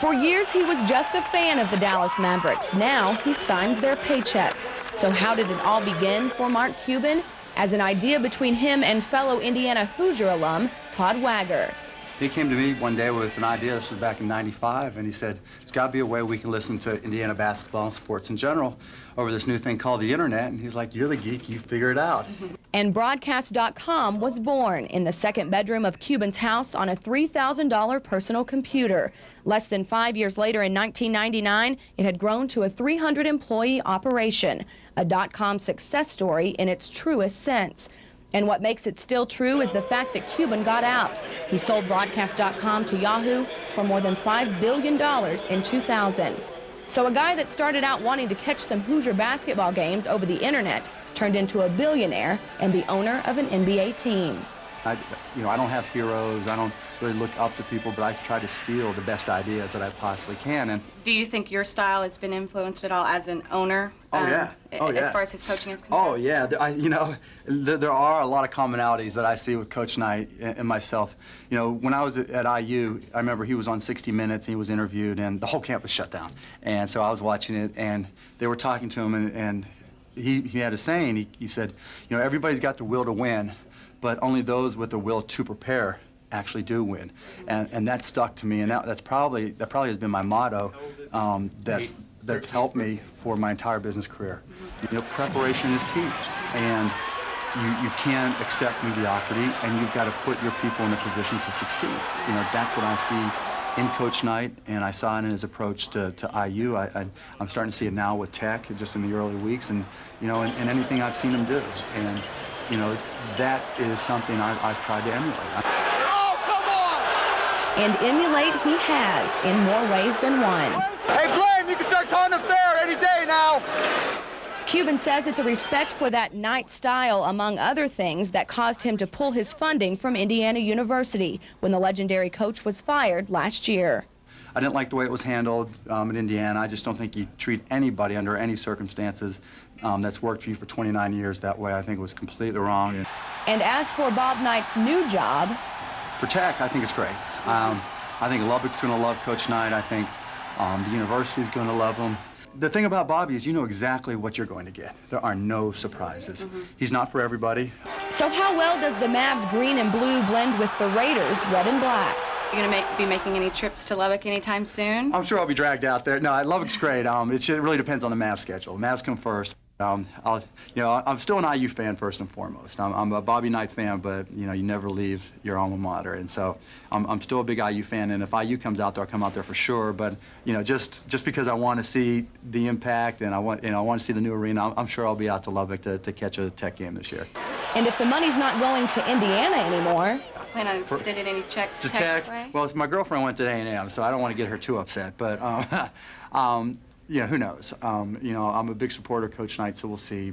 For years, he was just a fan of the Dallas Mavericks. Now he signs their paychecks. So how did it all begin for Mark Cuban? As an idea between him and fellow Indiana Hoosier alum Todd Wagger. He came to me one day with an idea. This was back in '95, and he said, there's got to be a way we can listen to Indiana basketball and sports in general over this new thing called the internet. And he's like, you're the geek, you figure it out. And Broadcast.com was born in the second bedroom of Cuban's house on a $3,000 personal computer. Less than 5 years later, in 1999, it had grown to a 300-employee operation, a .com success story in its truest sense. And what makes it still true is the fact that Cuban got out. He sold Broadcast.com to Yahoo for more than $5 billion in 2000. So a guy that started out wanting to catch some Hoosier basketball games over the internet turned into a billionaire and the owner of an NBA team. I don't have heroes. I don't really look up to people, but I try to steal the best ideas that I possibly can. And do you think your style has been influenced at all as an owner? As far as his coaching is concerned? Oh, yeah. There are a lot of commonalities that I see with Coach Knight and myself. You know, when I was at IU, I remember he was on 60 Minutes, and he was interviewed, and the whole campus shut down. And so I was watching it, and they were talking to him, and he had a saying. He said, you know, everybody's got the will to win, but only those with the will to prepare actually do win. And that stuck to me, and that probably has been my motto that's helped me for my entire business career. You know, preparation is key, and you can't accept mediocrity, and you've got to put your people in a position to succeed. You know, that's what I see in Coach Knight, and I saw it in his approach to IU. I'm starting to see it now with Tech, just in the early weeks, and you know, and anything I've seen him do. And you know, that is something I've tried to emulate. Oh, come on! And emulate he has in more ways than one. Hey, Blaine, you can start calling them fair any day now. Cuban says it's a respect for that Knight style, among other things, that caused him to pull his funding from Indiana University when the legendary coach was fired last year. I didn't like the way it was handled at Indiana. I just don't think you treat anybody under any circumstances that's worked for you for 29 years that way. I think it was completely wrong. And as for Bob Knight's new job, for Tech, I think it's great. I think Lubbock's going to love Coach Knight. I think the university's going to love him. The thing about Bobby is you know exactly what you're going to get. There are no surprises. He's not for everybody. So how well does the Mavs green and blue blend with the Raiders red and black? Are you going to be making any trips to Lubbock anytime soon? I'm sure I'll be dragged out there. No, Lubbock's great. It really depends on the Mavs schedule. The Mavs come first. I'm still an IU fan first and foremost. I'm a Bobby Knight fan, but you know, you never leave your alma mater, and so I'm still a big IU fan. And if IU comes out there, I'll come out there for sure. But you know, just because I want to see the impact and I want to see the new arena, I'm sure I'll be out to Lubbock to catch a Tech game this year. And if the money's not going to Indiana anymore, plan on sending any checks to Tech's Tech? way? Well, my girlfriend went to A&M, so I don't want to get her too upset. But you know, who knows? You know, I'm a big supporter of Coach Knight, so we'll see.